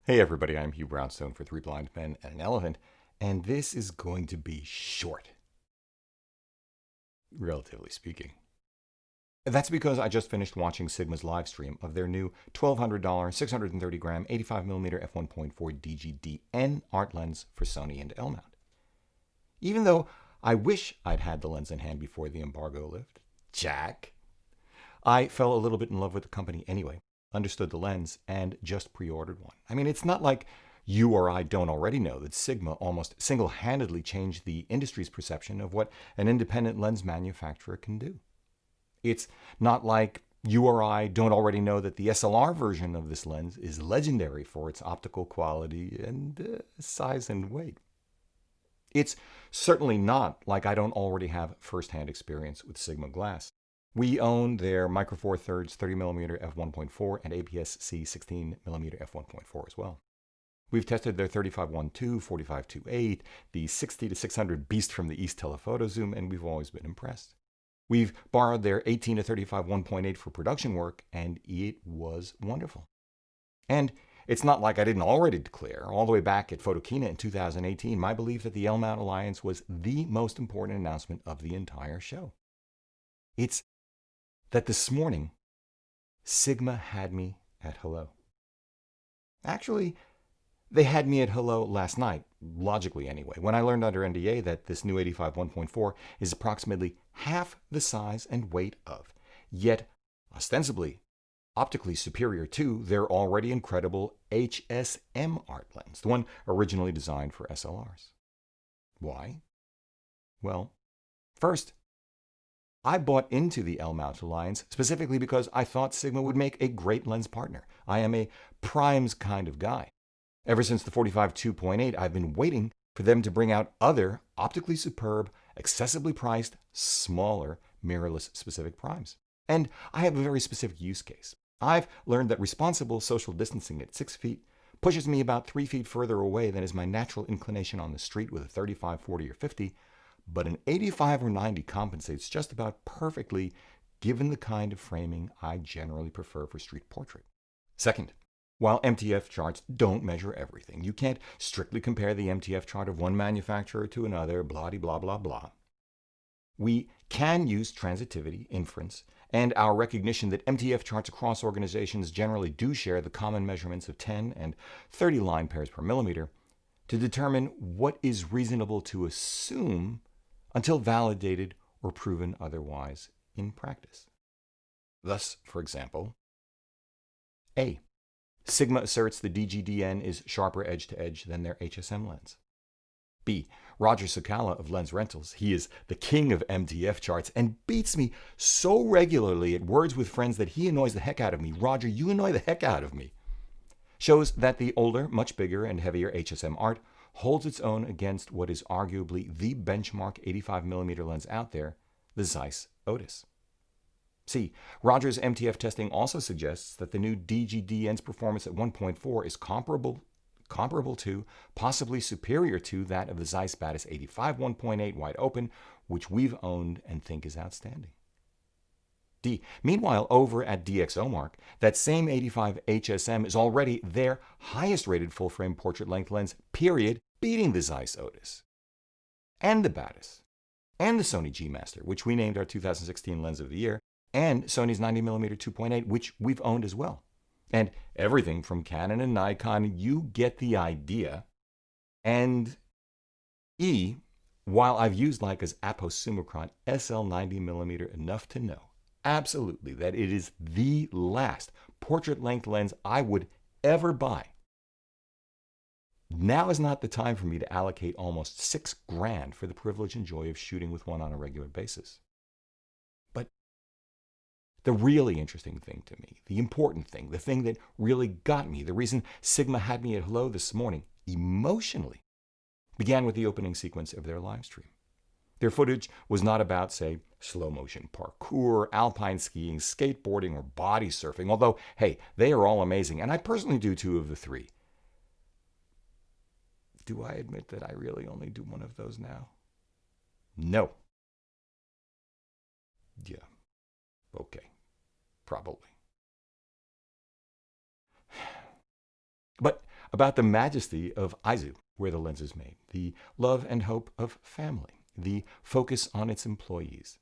Hey everybody, I'm Hugh Brownstone for Three Blind Men and an Elephant, and this is going to be short, relatively speaking. That's because I just finished watching Sigma's live stream of their new $1,200 630 gram 85mm f1.4 DGDN art lens for Sony and L mount. Even though I wish I'd had the lens in hand before the embargo lifted, Jack, I fell a little bit in love with the company anyway, understood the lens, and just pre-ordered one. I mean, it's not like you or I don't already know that Sigma almost single-handedly changed the industry's perception of what an independent lens manufacturer can do. It's not like you or I don't already know that the SLR version of this lens is legendary for its optical quality and size and weight. It's certainly not like I don't already have first-hand experience with Sigma glass. We own their Micro Four Thirds 30mm f1.4 and APS-C 16mm f1.4 as well. We've tested their 35-1.2, 45-2.8, the 60-600 beast from the East telephoto zoom, and we've always been impressed. We've borrowed their 18-35 1.8 for production work, and it was wonderful. And it's not like I didn't already declare, all the way back at Photokina in 2018, my belief that the L-mount Alliance was the most important announcement of the entire show. It's that this morning, Sigma had me at hello. Actually, they had me at hello last night, logically anyway, when I learned under NDA that this new 85 1.4 is approximately half the size and weight of, yet ostensibly optically superior to, their already incredible HSM art lens, the one originally designed for SLRs. Why? Well, first, I bought into the L-mount Alliance specifically because I thought Sigma would make a great lens partner. I am a primes kind of guy. Ever since the 45 2.8, I've been waiting for them to bring out other optically superb, accessibly priced, smaller, mirrorless specific primes. And I have a very specific use case. I've learned that responsible social distancing at 6 feet pushes me about 3 feet further away than is my natural inclination on the street with a 35, 40, or 50, but an 85 or 90 compensates just about perfectly given the kind of framing I generally prefer for street portrait. Second, while MTF charts don't measure everything, you can't strictly compare the MTF chart of one manufacturer to another, blah blah blah blah. We can use transitivity, inference, and our recognition that MTF charts across organizations generally do share the common measurements of 10 and 30 line pairs per millimeter to determine what is reasonable to assume until validated or proven otherwise in practice. Thus, for example, A. Sigma asserts the DGDN is sharper edge-to-edge than their HSM lens. B. Roger Sokala of Lens Rentals, he is the king of MTF charts and beats me so regularly at Words with Friends that he annoys the heck out of me. Roger, you annoy the heck out of me. Shows that the older, much bigger and heavier HSM art holds its own against what is arguably the benchmark 85mm lens out there, the Zeiss Otis. C. Roger's MTF testing also suggests that the new DGDN's performance at 1.4 is comparable to, possibly superior to, that of the Zeiss Batis 85 1.8 wide open, which we've owned and think is outstanding. D. Meanwhile, over at DxOMark, that same 85 HSM is already their highest rated full-frame portrait length lens, period, beating the Zeiss Otis, and the Batis, and the Sony G Master, which we named our 2016 Lens of the Year, and Sony's 90mm 2.8, which we've owned as well. And everything from Canon and Nikon, you get the idea. And E, while I've used Leica's Apo Summicron SL 90mm enough to know absolutely that it is the last portrait-length lens I would ever buy, now is not the time for me to allocate almost $6,000 for the privilege and joy of shooting with one on a regular basis. But the really interesting thing to me, the important thing, the thing that really got me, the reason Sigma had me at hello this morning, emotionally, began with the opening sequence of their live stream. Their footage was not about, say, slow motion parkour, alpine skiing, skateboarding, or body surfing, although, hey, they are all amazing, and I personally do 2 of the 3. Do I admit that I really only do one of those now? No. Yeah. Okay. Probably. But about the majesty of Aizu, where the lens is made, the love and hope of family, the focus on its employees.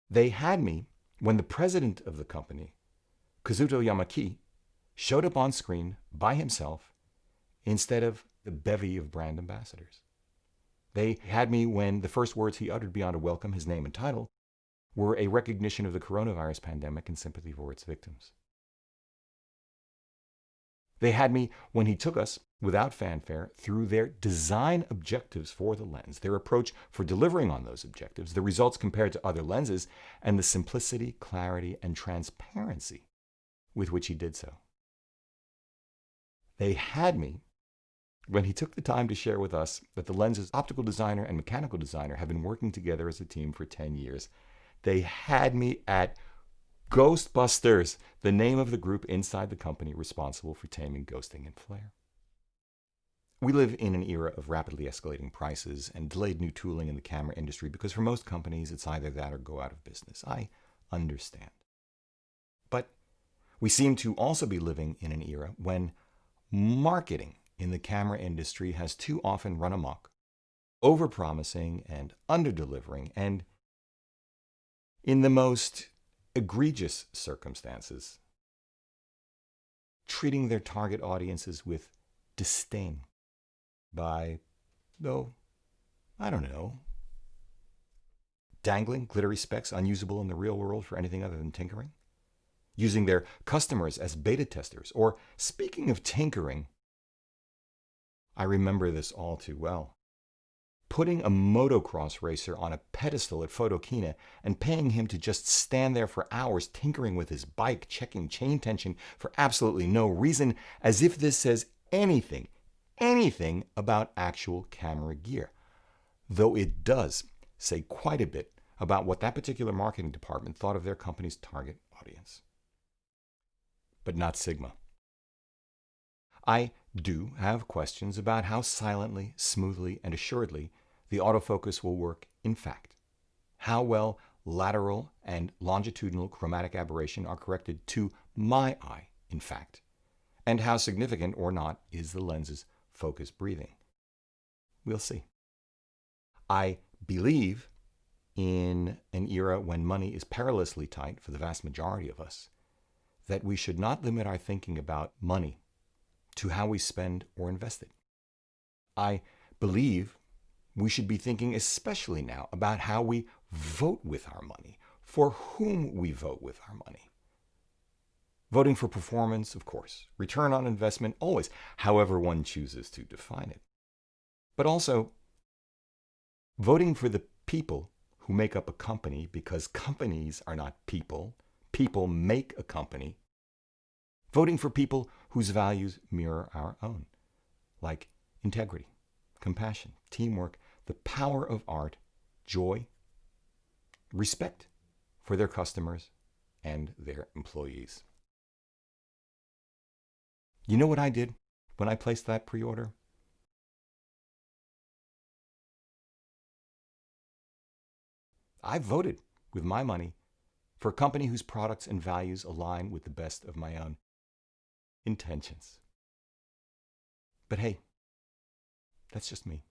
They had me when the president of the company, Kazuto Yamaki, showed up on screen by himself instead of the bevy of brand ambassadors. They had me when the first words he uttered beyond a welcome, his name and title, were a recognition of the coronavirus pandemic and sympathy for its victims. They had me when he took us, without fanfare, through their design objectives for the lens, their approach for delivering on those objectives, the results compared to other lenses, and the simplicity, clarity, and transparency with which he did so. They had me when he took the time to share with us that the lens's optical designer and mechanical designer have been working together as a team for 10 years. They had me at Ghostbusters, the name of the group inside the company responsible for taming ghosting and flare. We live in an era of rapidly escalating prices and delayed new tooling in the camera industry because for most companies it's either that or go out of business. I understand. But we seem to also be living in an era when marketing in the camera industry has too often run amok, overpromising and underdelivering, and in the most egregious circumstances, treating their target audiences with disdain by, dangling glittery specs unusable in the real world for anything other than tinkering, using their customers as beta testers, or, speaking of tinkering, I remember this all too well, putting a motocross racer on a pedestal at Photokina and paying him to just stand there for hours tinkering with his bike, checking chain tension for absolutely no reason, as if this says anything about actual camera gear. Though it does say quite a bit about what that particular marketing department thought of their company's target audience. But not Sigma. I do have questions about how silently, smoothly, and assuredly the autofocus will work in fact. How well lateral and longitudinal chromatic aberration are corrected to my eye, in fact. And how significant or not is the lens's focus breathing. We'll see. I believe in an era when money is perilously tight for the vast majority of us, that we should not limit our thinking about money to how we spend or invest it. I believe we should be thinking especially now about how we vote with our money, for whom we vote with our money. Voting for performance, of course. Return on investment, always, however one chooses to define it. But also, voting for the people who make up a company, because companies are not people. People make a company. Voting for people whose values mirror our own, like integrity, compassion, teamwork, the power of art, joy, respect for their customers and their employees. You know what I did when I placed that pre-order? I voted with my money for a company whose products and values align with the best of my own intentions. But hey, that's just me.